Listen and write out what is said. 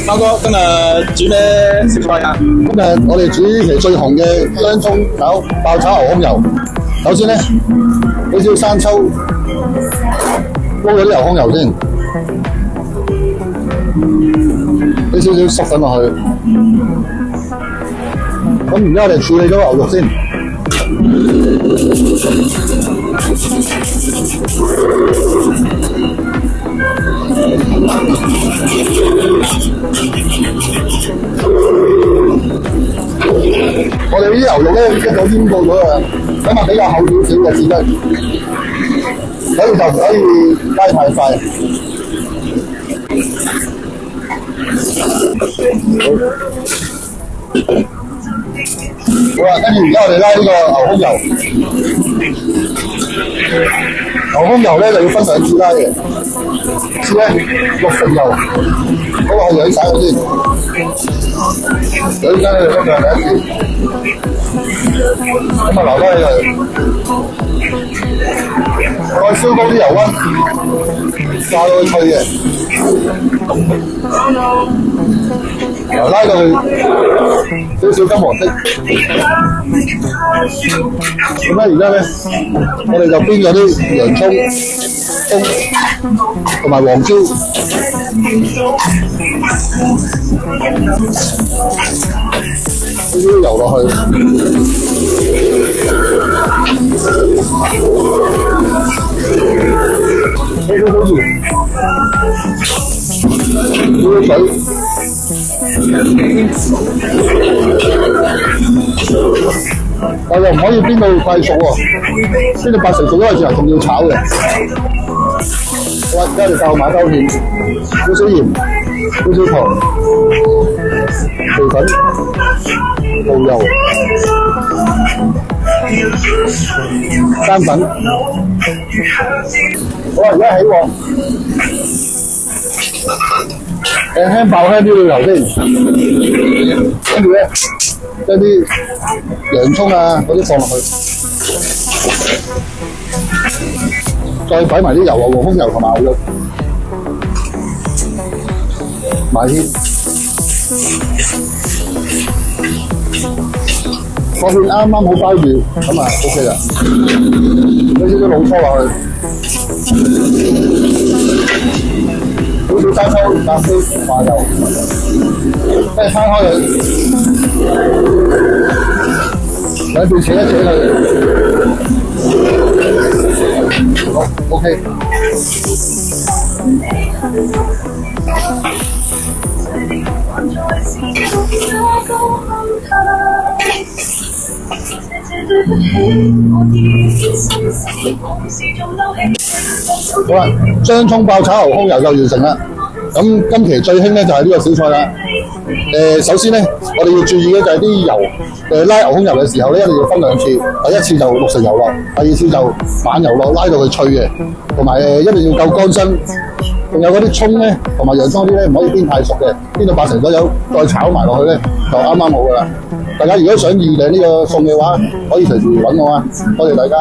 包哥，今日煮咩食菜啊？今日我哋煮呢期最紅嘅薑葱炒爆炒牛胸油。首先咧，俾少生抽，撈咗啲牛胸油先，俾少少粟粉落去。咁然之後我哋處理咗牛肉先。我哋呢啲牛肉咧一早醃過咗啊，咁啊比較厚少少嘅至得，所以就唔可以拉太快。好啦，跟住而家我哋拉呢個牛胸油。牛胸油咧就要分兩次拉嘅，次咧6成油，嗰個我養晒佢先，養晒佢就分兩次，咁啊留低佢，再燒高啲油溫，炸到佢脆嘅，由拉到佢少少金黃色。咁咧而家咧，我哋就煸咗啲洋葱、葱同埋黃椒，啲油落去，好住，啲水。但又唔可以煸到快熟喎，煸到8成熟嗰陣時候仲要炒嘅。好啦，而家就爆馬兜芡，少少鹽，少少糖，味粉、蠔油、生粉。好啦，而家起鑊，輕爆香啲料油先，跟住咧將啲洋葱啊嗰啲放落去，再擺埋啲油啊，黃蜂油同埋牛肉埋添，個芡啱啱好包住，咁啊 OK 啦，俾少少老抽落去。少少生抽、辣椒、麻油，跟住攤開佢，兩邊扯一扯佢，好 OK。好啦，薑葱爆炒牛胸油就完成啦。咁今期最興咧就係呢個小菜啦。首先咧，我哋要注意嘅就係啲油，拉牛胸油嘅時候咧，一定要分兩次。第一次就6成油落，第二次就慢油落，拉到佢脆嘅。同埋一定要夠乾身。仲有嗰啲葱咧，同埋洋葱啲咧，唔可以煸太熟嘅，煸到8成左右，再炒埋落去咧，就啱啱好噶啦。大家如果想預訂呢個餸嘅話，可以隨時揾我啊！多謝大家。